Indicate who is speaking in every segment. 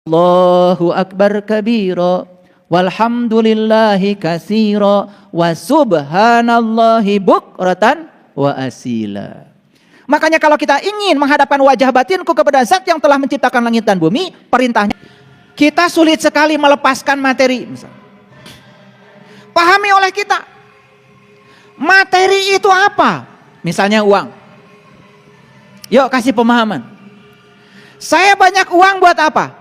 Speaker 1: Allahu akbar kabira walhamdulillahi katsira wa subhanallahi bukratan wa asila. Makanya kalau kita ingin menghadapkan wajah batinku kepada zat yang telah menciptakan langit dan bumi, perintahnya kita sulit sekali melepaskan materi. Pahami oleh kita, materi itu apa? Misalnya uang. Yuk kasih pemahaman. Saya banyak uang buat apa?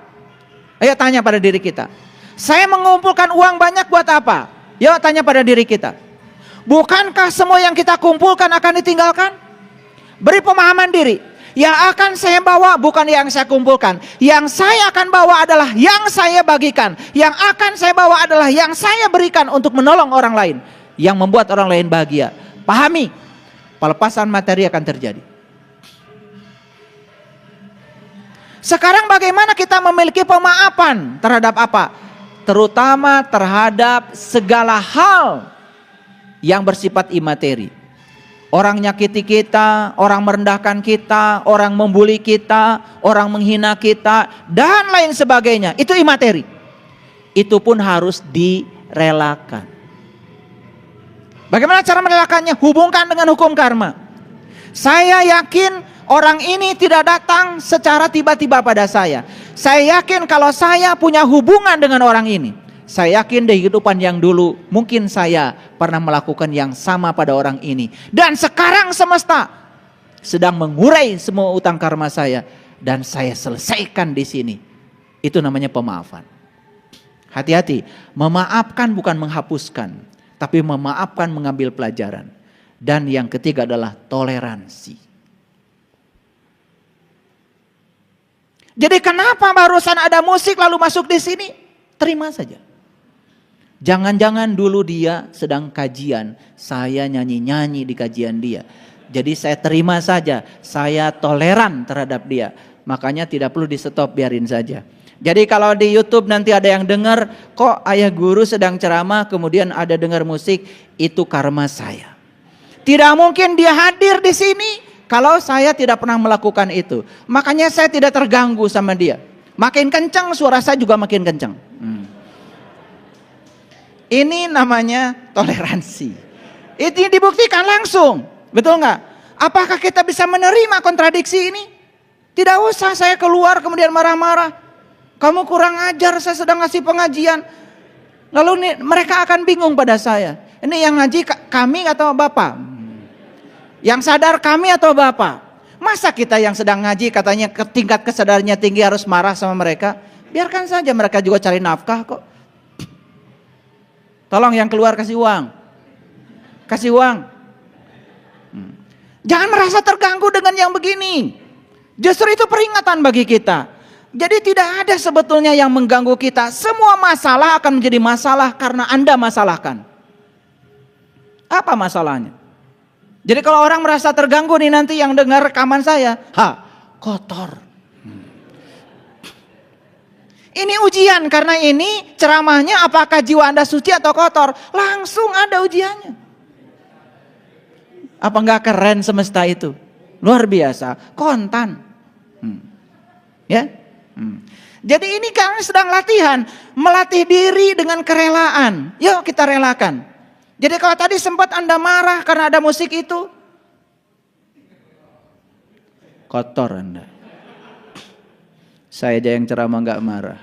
Speaker 1: Ayo tanya pada diri kita. Saya mengumpulkan uang banyak buat apa? Yuk tanya pada diri kita. Bukankah semua yang kita kumpulkan akan ditinggalkan? Beri pemahaman diri. Yang akan saya bawa bukan yang saya kumpulkan. Yang saya akan bawa adalah yang saya bagikan. Yang akan saya bawa adalah yang saya berikan untuk menolong orang lain. Yang membuat orang lain bahagia. Pahami, pelepasan materi akan terjadi. Sekarang bagaimana kita memiliki pemaafan terhadap apa? Terutama terhadap segala hal yang bersifat imateri. Orang nyakiti kita, orang merendahkan kita, orang membuli kita, orang menghina kita, dan lain sebagainya. Itu imateri. Itu pun harus direlakan. Bagaimana cara merelakannya? Hubungkan dengan hukum karma. Saya yakin orang ini tidak datang secara tiba-tiba pada saya. Saya yakin kalau saya punya hubungan dengan orang ini. Saya yakin di kehidupan yang dulu mungkin saya pernah melakukan yang sama pada orang ini. Dan sekarang semesta sedang mengurai semua utang karma saya. Dan saya selesaikan di sini. Itu namanya pemaafan. Hati-hati, memaafkan bukan menghapuskan. Tapi memaafkan mengambil pelajaran. Dan yang ketiga adalah toleransi. Jadi kenapa barusan ada musik lalu masuk di sini? Terima saja. Jangan-jangan dulu dia sedang kajian, saya nyanyi-nyanyi di kajian dia. Jadi saya terima saja, saya toleran terhadap dia. Makanya tidak perlu di stop, biarin saja. Jadi kalau di YouTube nanti ada yang dengar, kok ayah guru sedang ceramah kemudian ada dengar musik, itu karma saya. Tidak mungkin dia hadir di sini kalau saya tidak pernah melakukan itu. Makanya saya tidak terganggu sama dia. Makin kencang suara saya juga makin kencang. Ini namanya toleransi. Itu dibuktikan langsung. Betul nggak? Apakah kita bisa menerima kontradiksi ini? Tidak usah saya keluar kemudian marah-marah. Kamu kurang ajar, saya sedang ngasih pengajian. Lalu mereka akan bingung pada saya. Ini yang ngaji kami atau Bapak? Yang sadar kami atau Bapak? Masa kita yang sedang ngaji katanya tingkat kesadarannya tinggi harus marah sama mereka? Biarkan saja, mereka juga cari nafkah kok. Tolong yang keluar kasih uang. Kasih uang. Jangan merasa terganggu dengan yang begini. Justru itu peringatan bagi kita. Jadi tidak ada sebetulnya yang mengganggu kita. Semua masalah akan menjadi masalah karena Anda masalahkan. Apa masalahnya? Jadi kalau orang merasa terganggu nih nanti yang dengar rekaman saya. Kotor. Ini ujian karena ini ceramahnya apakah jiwa Anda suci atau kotor. Langsung ada ujiannya. Apa enggak keren semesta itu? Luar biasa, kontan. Ya. Jadi ini kami sedang latihan. Melatih diri dengan kerelaan. Yuk kita relakan. Jadi kalau tadi sempat Anda marah karena ada musik itu. Kotor Anda. Saya aja yang ceramah enggak marah.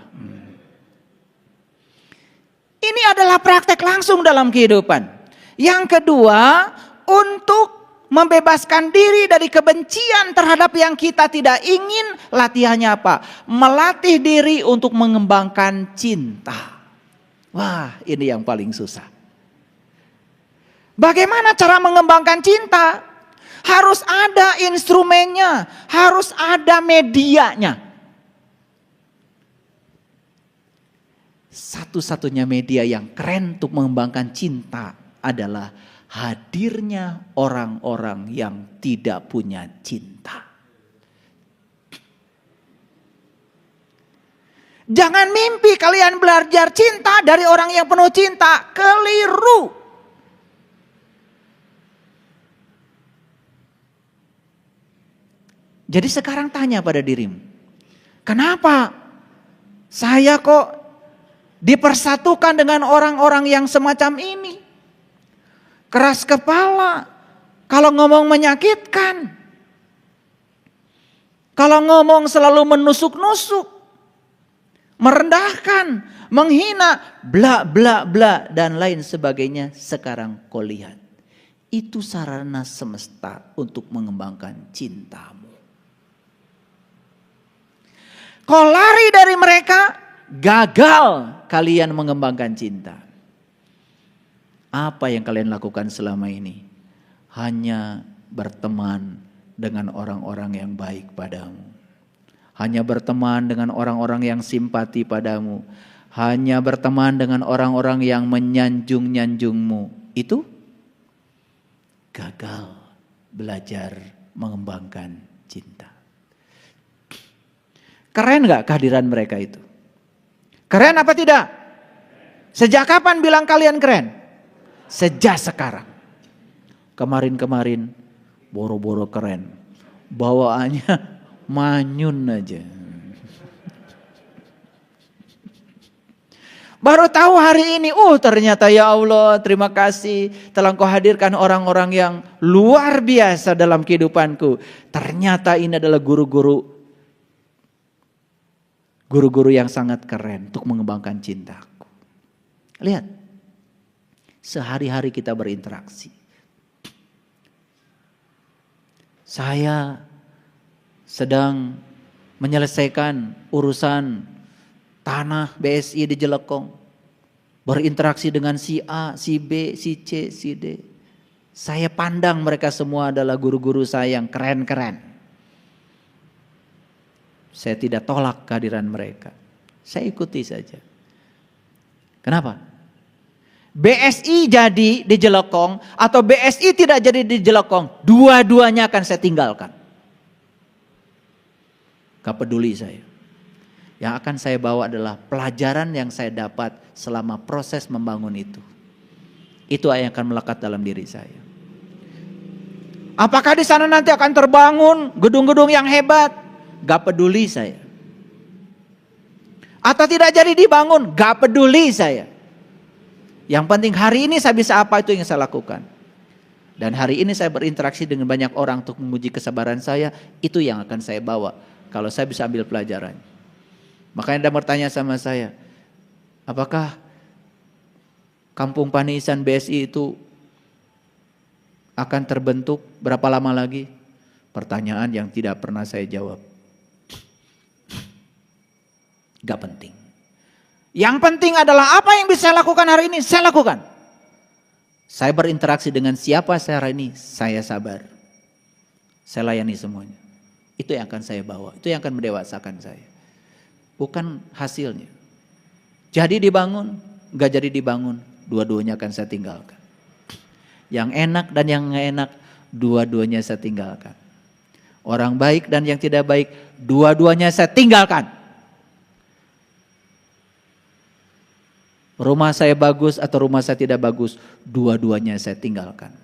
Speaker 1: Ini adalah praktek langsung dalam kehidupan. Yang kedua, untuk membebaskan diri dari kebencian terhadap yang kita tidak ingin, latihannya apa? Melatih diri untuk mengembangkan cinta. Wah, ini yang paling susah. Bagaimana cara mengembangkan cinta? Harus ada instrumennya, harus ada medianya. Satu-satunya media yang keren untuk mengembangkan cinta adalah hadirnya orang-orang yang tidak punya cinta. Jangan mimpi kalian belajar cinta dari orang yang penuh cinta. Keliru. Jadi sekarang tanya pada dirimu. Kenapa Saya kok dipersatukan dengan orang-orang yang semacam ini. Keras kepala, kalau ngomong menyakitkan, kalau ngomong selalu menusuk-nusuk, merendahkan, menghina, bla bla bla dan lain sebagainya. Sekarang kau lihat, itu sarana semesta untuk mengembangkan cintamu. Kau lari dari mereka, gagal kalian mengembangkan cinta. Apa yang kalian lakukan selama ini? Hanya berteman dengan orang-orang yang baik padamu. Hanya berteman dengan orang-orang yang simpati padamu. Hanya berteman dengan orang-orang yang menyanjung-nyanjungmu. Itu gagal belajar mengembangkan cinta. Keren gak kehadiran mereka itu? Keren apa tidak? Sejak kapan bilang kalian keren? Sejak sekarang. Kemarin-kemarin boro-boro keren. Bawaannya manyun aja. Baru tahu hari ini, ternyata ya Allah, terima kasih telah Engkau hadirkan orang-orang yang luar biasa dalam kehidupanku. Ternyata ini adalah guru-guru yang sangat keren untuk mengembangkan cintaku. Lihat, sehari-hari kita berinteraksi. Saya sedang menyelesaikan urusan tanah BSI di Jelekong. Berinteraksi dengan si A, si B, si C, si D. Saya pandang mereka semua adalah guru-guru saya yang keren-keren. Saya tidak tolak kehadiran mereka. Saya ikuti saja. Kenapa? BSI jadi di Jelekong atau BSI tidak jadi di Jelekong, dua-duanya akan saya tinggalkan. Gak peduli saya. Yang akan saya bawa adalah pelajaran yang saya dapat selama proses membangun itu. Itu yang akan melekat dalam diri saya. Apakah di sana nanti akan terbangun gedung-gedung yang hebat? Gak peduli saya. Atau tidak jadi dibangun, gak peduli saya. Yang penting hari ini saya bisa apa, itu yang saya lakukan. Dan hari ini saya berinteraksi dengan banyak orang untuk menguji kesabaran saya. Itu yang akan saya bawa kalau saya bisa ambil pelajaran. Makanya Anda bertanya sama saya, apakah Kampung Panisan BSI itu akan terbentuk berapa lama lagi? Pertanyaan yang tidak pernah saya jawab. Gak penting. Yang penting adalah apa yang bisa saya lakukan hari ini, saya lakukan. Saya berinteraksi dengan siapa saya hari ini, saya sabar. Saya layani semuanya. Itu yang akan saya bawa, itu yang akan mendewasakan saya. Bukan hasilnya. Jadi dibangun, gak jadi dibangun, dua-duanya akan saya tinggalkan. Yang enak dan yang gak enak, dua-duanya saya tinggalkan. Orang baik dan yang tidak baik, dua-duanya saya tinggalkan. Rumah saya bagus atau rumah saya tidak bagus, dua-duanya saya tinggalkan.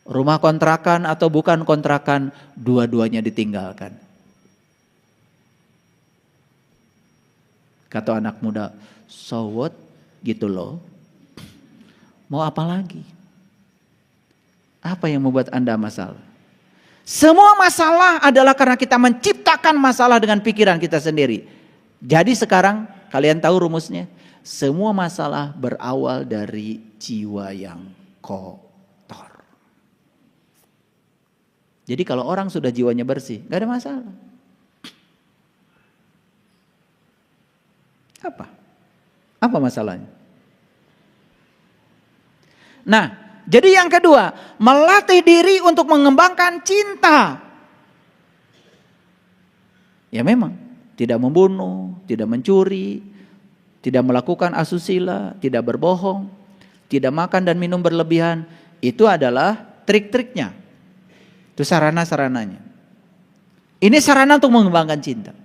Speaker 1: Rumah kontrakan atau bukan kontrakan, dua-duanya ditinggalkan. Kata anak muda, so what? Gitu loh. Mau apa lagi? Apa yang membuat Anda masalah? Semua masalah adalah karena kita menciptakan masalah dengan pikiran kita sendiri. Jadi sekarang kalian tahu rumusnya? Semua masalah berawal dari jiwa yang kotor. Jadi kalau orang sudah jiwanya bersih, gak ada masalah. Apa masalahnya? Nah, jadi yang kedua, melatih diri untuk mengembangkan cinta. Ya memang, tidak membunuh, tidak mencuri, tidak melakukan asusila, tidak berbohong, tidak makan dan minum berlebihan. Itu adalah trik-triknya. Itu sarana-sarananya. Ini sarana untuk mengembangkan cinta.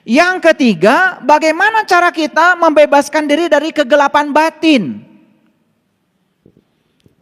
Speaker 1: Yang ketiga, bagaimana cara kita membebaskan diri dari kegelapan batin?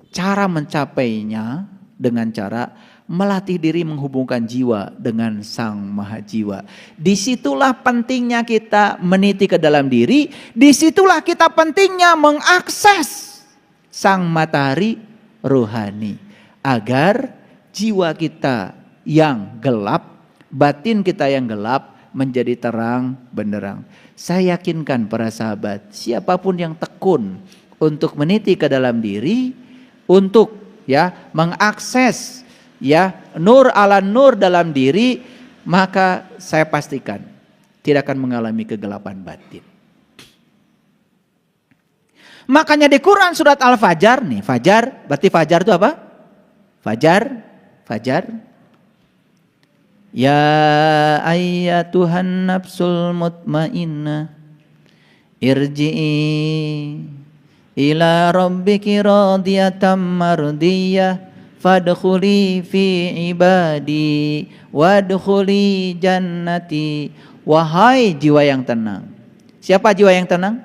Speaker 1: Cara mencapainya dengan cara melatih diri menghubungkan jiwa dengan Sang Maha Jiwa. Disitulah pentingnya kita meniti ke dalam diri. Disitulah kita pentingnya mengakses Sang Matahari rohani. Agar jiwa kita yang gelap, batin kita yang gelap menjadi terang benderang. Saya yakinkan para sahabat, siapapun yang tekun untuk meniti ke dalam diri, untuk mengakses nur ala nur dalam diri, maka saya pastikan tidak akan mengalami kegelapan batin. Makanya di Quran surat Al-Fajr nih, fajar berarti fajar itu apa? Fajar. Ya ayyatuhan nafsul mutmainnah irji'i ila rabbiki radiyatan mardiyah fadkhuli fi ibadi wadkhuli jannati. Wahai jiwa yang tenang. Siapa jiwa yang tenang?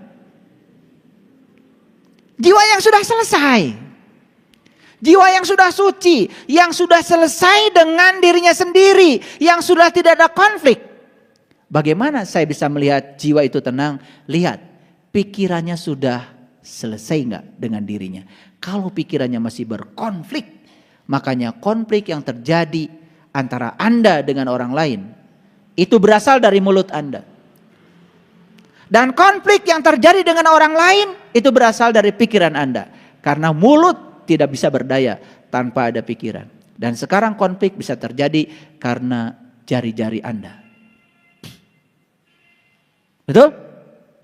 Speaker 1: Jiwa yang sudah selesai. Jiwa yang sudah suci, yang sudah selesai dengan dirinya sendiri, yang sudah tidak ada konflik. Bagaimana saya bisa melihat jiwa itu tenang? Lihat, pikirannya sudah selesai enggak dengan dirinya. Kalau pikirannya masih berkonflik, makanya konflik yang terjadi antara Anda dengan orang lain, itu berasal dari mulut Anda. Dan konflik yang terjadi dengan orang lain, itu berasal dari pikiran Anda. Karena mulut tidak bisa berdaya tanpa ada pikiran. Dan sekarang konflik bisa terjadi karena jari-jari Anda. Betul?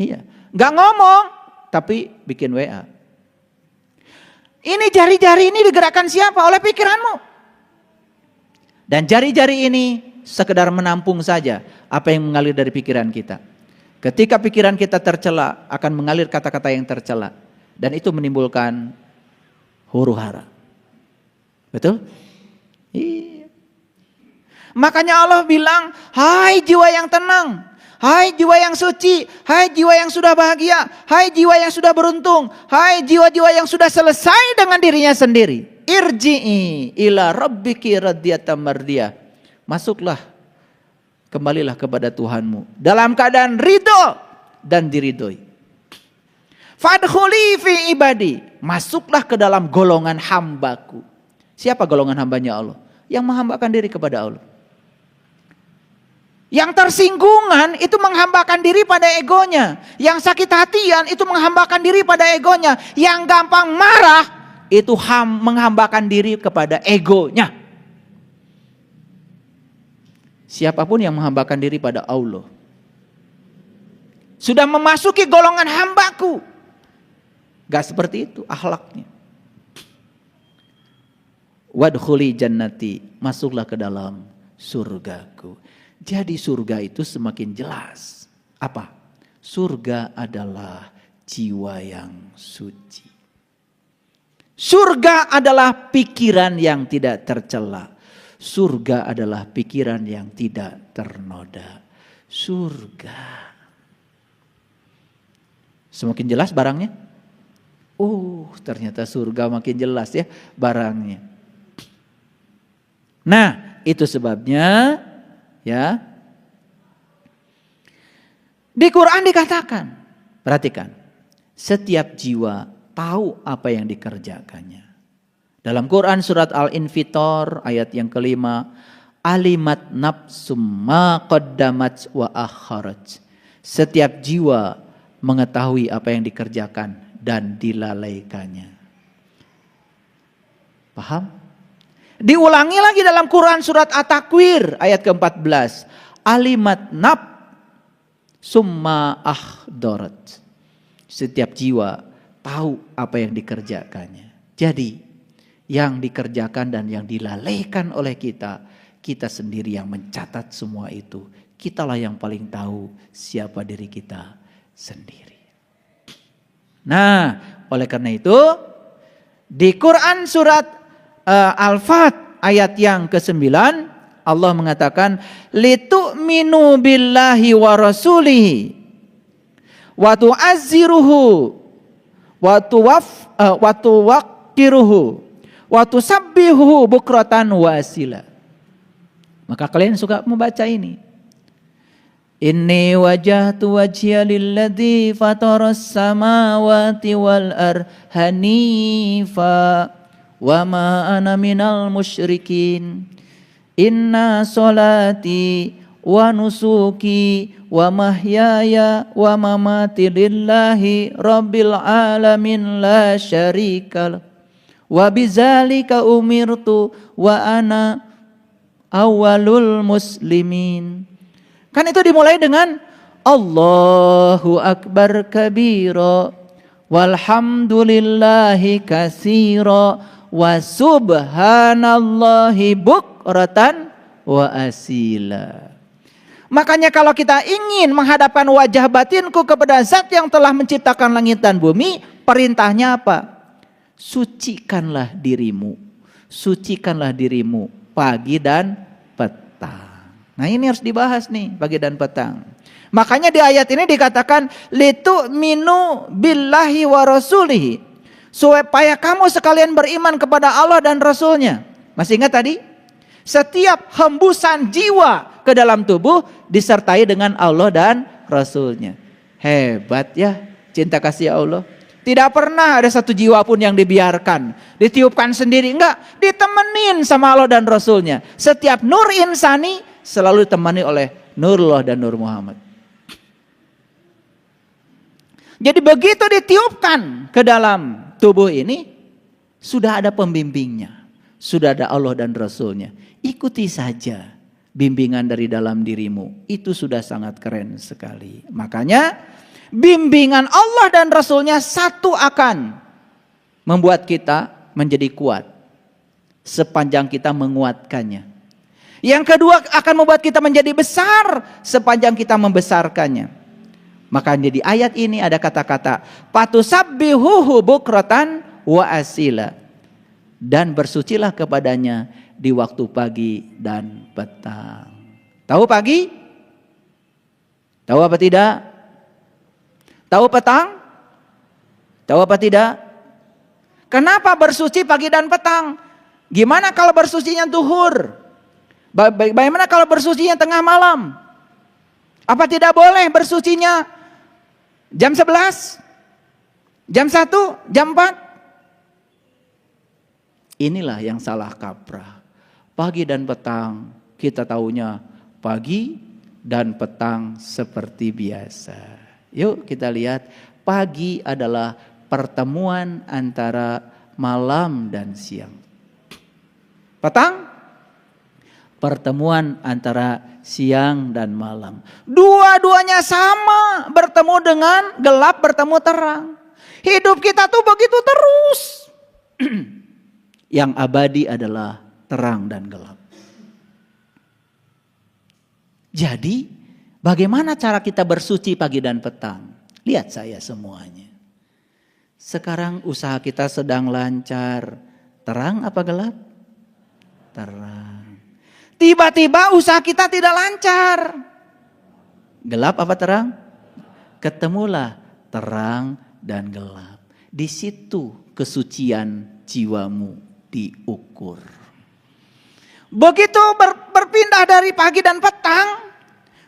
Speaker 1: Iya. Gak ngomong, tapi bikin WA. Ini jari-jari ini digerakkan siapa? Oleh pikiranmu. Dan jari-jari ini sekedar menampung saja apa yang mengalir dari pikiran kita. Ketika pikiran kita tercela, akan mengalir kata-kata yang tercela. Dan itu menimbulkan huru hara. Betul? Iya. Makanya Allah bilang, hai jiwa yang tenang, hai jiwa yang suci, hai jiwa yang sudah bahagia, hai jiwa yang sudah beruntung, hai jiwa-jiwa yang sudah selesai dengan dirinya sendiri. Irji'i ila rabbiki radiyatan mardiyah. Masuklah, kembalilah kepada Tuhanmu dalam keadaan ridho dan diridhoi. Fadkhuli fi ibadi, masuklah ke dalam golongan hambaku. Siapa golongan hambanya Allah? Yang menghambakan diri kepada Allah. Yang tersinggungan itu menghambakan diri pada egonya. Yang sakit hatian itu menghambakan diri pada egonya. Yang gampang marah itu menghambakan diri kepada egonya. Siapapun yang menghambakan diri pada Allah sudah memasuki golongan hambaku. Gak seperti itu akhlaknya. Wadkhuli jannati, masuklah ke dalam surgaku. Jadi surga itu semakin jelas. Apa? Surga adalah jiwa yang suci. Surga adalah pikiran yang tidak tercela. Surga adalah pikiran yang tidak ternoda. Surga. Semakin jelas barangnya? Ternyata surga makin jelas ya barangnya. Nah, itu sebabnya ya. Di Quran dikatakan, perhatikan, setiap jiwa tahu apa yang dikerjakannya. Dalam Quran surat Al-Infitor ayat yang kelima, alimat nafsum ma qaddamat wa akharat. Setiap jiwa mengetahui apa yang dikerjakan dan dilalaikannya. Paham? Diulangi lagi dalam Quran surat At-Takwir ayat ke-14. Alimat naf summa ahdarat. Setiap jiwa tahu apa yang dikerjakannya. Jadi yang dikerjakan dan yang dilalaikan oleh kita, kita sendiri yang mencatat semua itu. Kitalah yang paling tahu siapa diri kita sendiri. Nah, oleh karena itu di Quran surat Al-Fat ayat yang ke-9 Allah mengatakan litu'minu billahi wa rasulihi wa tu'azziruhu wa tuwaqqiruhu wa tusabbihuhu bukratan wa asila. Maka kalian suka membaca ini. Inni wajjahtu wajhiya lilladzi fataras samawati wal ardh hanifa wa ma ana minal musyrikin. Inna sholati wa nusuki wa mahyaya wa mamati lillahi rabbil alamin la syarika lah. Wa bidzalika umirtu wa ana awwalul muslimin. Kan itu dimulai dengan Allahu akbar kabira walhamdulillahi katsira wa subhanallahi bukratan wa asila. Makanya kalau kita ingin menghadapkan wajah batinku kepada zat yang telah menciptakan langit dan bumi, perintahnya apa? Sucikanlah dirimu. Sucikanlah dirimu pagi dan petang. Nah ini harus dibahas nih, pagi dan petang. Makanya di ayat ini dikatakan litu'minu billahi wa rasulihi, supaya kamu sekalian beriman kepada Allah dan Rasulnya. Masih ingat tadi? Setiap hembusan jiwa ke dalam tubuh disertai dengan Allah dan Rasulnya. Hebat ya cinta kasih Allah. Tidak pernah ada satu jiwa pun yang dibiarkan, ditiupkan sendiri. Enggak, ditemenin sama Allah dan Rasulnya. Setiap nur insani selalu ditemani oleh Nurullah dan Nur Muhammad. Jadi begitu ditiupkan ke dalam tubuh ini, sudah ada pembimbingnya. Sudah ada Allah dan Rasulnya. Ikuti saja bimbingan dari dalam dirimu. Itu sudah sangat keren sekali. Makanya bimbingan Allah dan Rasulnya satu akan membuat kita menjadi kuat sepanjang kita menguatkannya. Yang kedua akan membuat kita menjadi besar sepanjang kita membesarkannya. Makanya di ayat ini ada kata-kata patusabbihuhu bukratan wa asila, dan bersucilah kepadanya di waktu pagi dan petang. Tahu pagi? Tahu apa tidak? Tahu petang? Tahu apa tidak? Kenapa bersuci pagi dan petang? Gimana kalau bersucinya duhur? Bagaimana kalau bersucinya tengah malam? Apa tidak boleh bersucinya jam 11? Jam 1? Jam 4? Inilah yang salah kaprah. Pagi dan petang kita taunya pagi dan petang seperti biasa. Yuk kita lihat, pagi adalah pertemuan antara malam dan siang. Petang, pertemuan antara siang dan malam. Dua-duanya sama, bertemu dengan gelap, bertemu terang. Hidup kita tuh begitu terus. Yang abadi adalah terang dan gelap. Jadi bagaimana cara kita bersuci pagi dan petang? Lihat saya semuanya. Sekarang usaha kita sedang lancar. Terang apa gelap? Terang. Tiba-tiba usaha kita tidak lancar. Gelap apa terang? Ketemulah terang dan gelap. Di situ kesucian jiwamu diukur. Begitu berpindah dari pagi dan petang,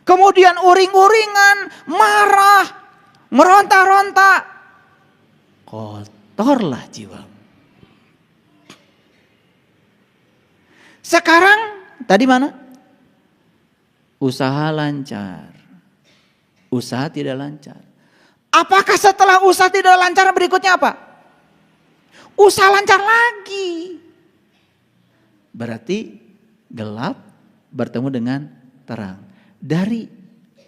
Speaker 1: kemudian uring-uringan, marah, meronta-ronta, kotorlah jiwamu. Sekarang tadi mana? Usaha lancar, usaha tidak lancar. Apakah setelah usaha tidak lancar berikutnya apa? Usaha lancar lagi. Berarti gelap bertemu dengan terang. Dari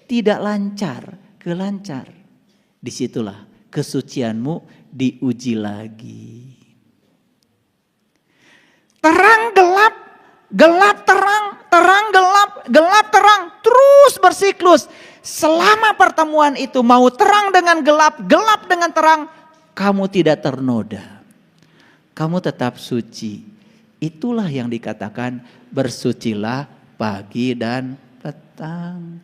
Speaker 1: tidak lancar ke lancar. Disitulah kesucianmu diuji lagi. Terang gelap, gelap terang, terang gelap, gelap terang. Terus bersiklus. Selama pertemuan itu mau terang dengan gelap, gelap dengan terang, kamu tidak ternoda. Kamu tetap suci. Itulah yang dikatakan bersucilah pagi dan petang.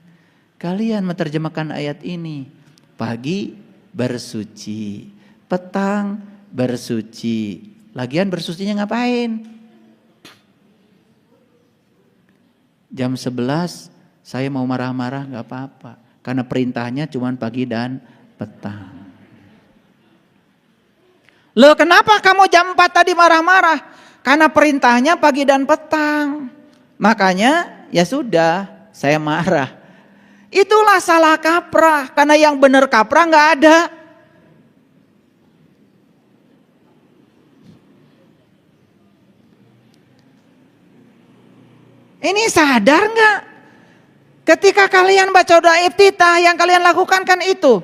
Speaker 1: Kalian menerjemahkan ayat ini. Pagi bersuci, petang bersuci, Lagian bersucinya ngapain? Jam 11 saya mau marah-marah gak apa-apa. Karena perintahnya cuma pagi dan petang. Loh kenapa kamu jam 4 tadi marah-marah? Karena perintahnya pagi dan petang. Makanya ya sudah saya marah. Itulah salah kaprah. Karena yang benar kaprah gak ada. Ini sadar gak? Ketika kalian baca doa iftitah, yang kalian lakukan kan itu.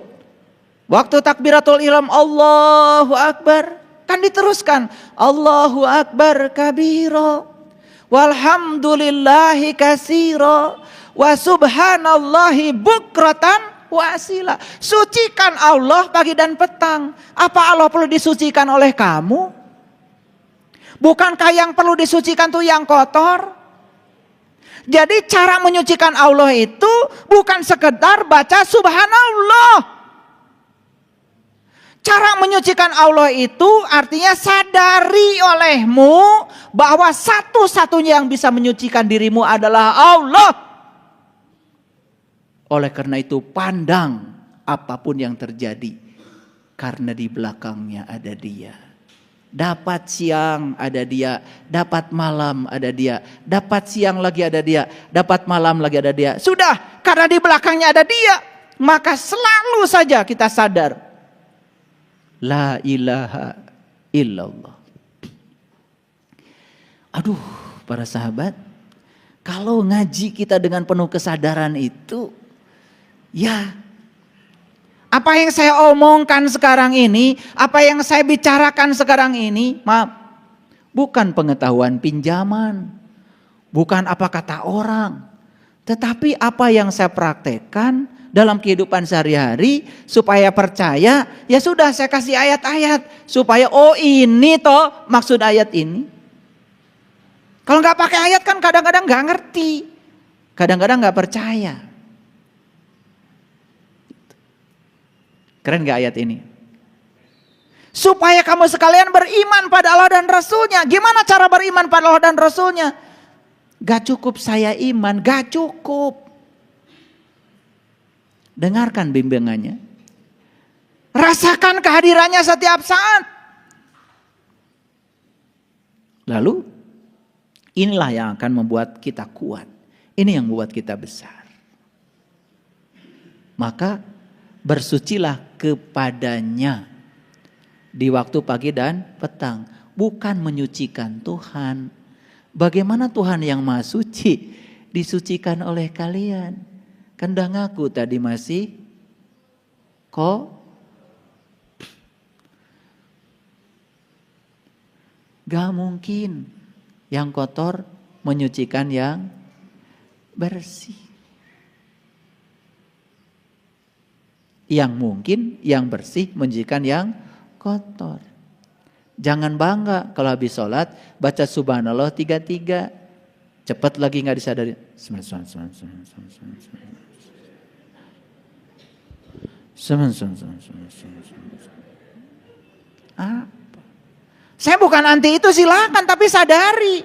Speaker 1: Waktu takbiratul ihram Allahu Akbar, kan diteruskan Allahu Akbar kabiro, walhamdulillahi kasiro, wa subhanallahi bukratan wa asila. Sucikan Allah pagi dan petang. Apa Allah perlu disucikan oleh kamu? Bukankah yang perlu disucikan tuh yang kotor? Jadi cara menyucikan Allah itu bukan sekedar baca subhanallah. Cara menyucikan Allah itu artinya sadari olehmu bahwa satu-satunya yang bisa menyucikan dirimu adalah Allah. Oleh karena itu pandang apapun yang terjadi, karena di belakangnya ada Dia. Dapat siang ada Dia, dapat malam ada Dia, dapat siang lagi ada Dia, dapat malam lagi ada Dia. Sudah, karena di belakangnya ada Dia, maka selalu saja kita sadar la ilaha illallah. Aduh, para sahabat, kalau ngaji kita dengan penuh kesadaran itu, ya apa yang saya omongkan sekarang ini, apa yang saya bicarakan sekarang ini, maaf, bukan pengetahuan pinjaman, bukan apa kata orang, tetapi apa yang saya praktekkan dalam kehidupan sehari-hari supaya percaya. Ya sudah, saya kasih ayat-ayat supaya oh ini toh maksud ayat ini. Kalau nggak pakai ayat kan kadang-kadang nggak ngerti, kadang-kadang nggak percaya. Keren gak ayat ini? Supaya kamu sekalian beriman pada Allah dan Rasulnya. Gimana cara beriman pada Allah dan Rasulnya? Gak cukup saya iman, gak cukup. Dengarkan bimbingannya. Rasakan kehadirannya setiap saat. Lalu inilah yang akan membuat kita kuat. Ini yang membuat kita besar. Maka bersucilah kepadanya di waktu pagi dan petang. Bukan menyucikan Tuhan. Bagaimana Tuhan yang maha suci disucikan oleh kalian? Kan udah ngaku tadi masih gak mungkin yang kotor menyucikan yang bersih. Yang mungkin yang bersih menyucikan yang kotor. Jangan bangga kalau habis sholat baca subhanallah 3-3. Cepat lagi gak disadari. Apa? Saya bukan anti itu, silakan, tapi sadari.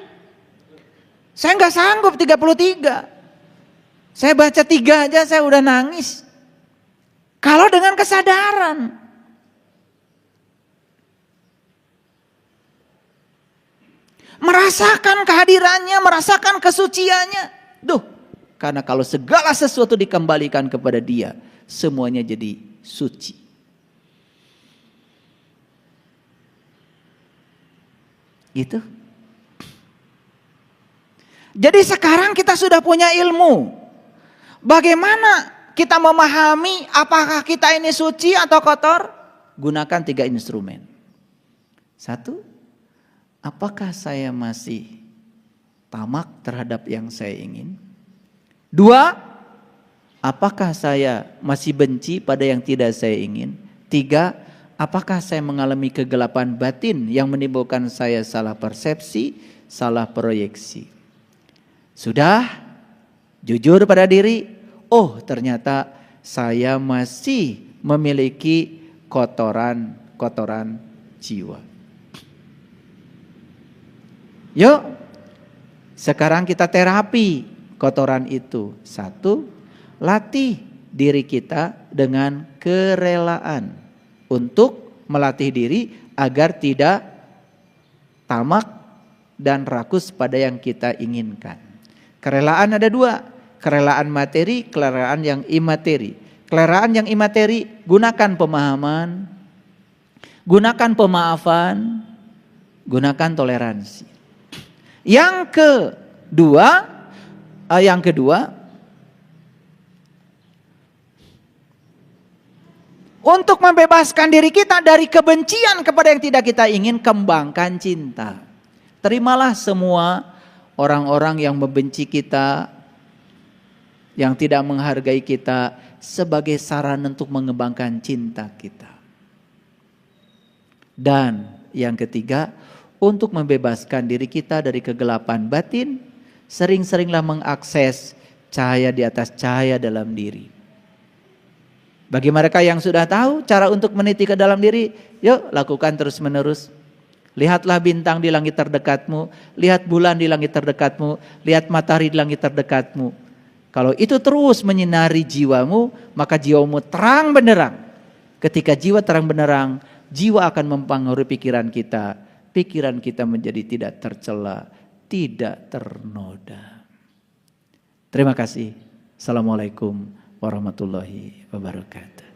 Speaker 1: Saya gak sanggup 33. Saya baca 3 aja saya udah nangis. Kalau dengan kesadaran. Merasakan kehadirannya, merasakan kesuciannya. Duh, karena kalau segala sesuatu dikembalikan kepada Dia, semuanya jadi suci. Gitu. Jadi sekarang kita sudah punya ilmu. Bagaimana kita memahami apakah kita ini suci atau kotor? Gunakan 3 instrumen. 1, apakah saya masih tamak terhadap yang saya ingin? 2, apakah saya masih benci pada yang tidak saya ingin? 3, apakah saya mengalami kegelapan batin yang menimbulkan saya salah persepsi, salah proyeksi? Sudah jujur pada diri. Oh, ternyata saya masih memiliki kotoran jiwa. Yuk, sekarang kita terapi kotoran itu. Satu, latih diri kita dengan kerelaan untuk melatih diri agar tidak tamak dan rakus pada yang kita inginkan. Kerelaan ada dua, kerelaan materi, kerelaan yang imateri. Kerelaan yang imateri, gunakan pemahaman, gunakan pemaafan, gunakan toleransi. Yang kedua, untuk membebaskan diri kita dari kebencian kepada yang tidak kita ingin, kembangkan cinta. Terimalah semua orang-orang yang membenci kita, yang tidak menghargai kita, sebagai saran untuk mengembangkan cinta kita. Dan yang ketiga, untuk membebaskan diri kita dari kegelapan batin, sering-seringlah mengakses cahaya di atas cahaya dalam diri. Bagi mereka yang sudah tahu cara untuk meniti ke dalam diri, yuk lakukan terus menerus. Lihatlah bintang di langit terdekatmu, lihat bulan di langit terdekatmu, lihat matahari di langit terdekatmu. Kalau itu terus menyinari jiwamu, maka jiwamu terang benderang. Ketika jiwa terang benderang, jiwa akan mempengaruhi pikiran kita. Pikiran kita menjadi tidak tercela, tidak ternoda. Terima kasih. Assalamualaikum warahmatullahi wabarakatuh.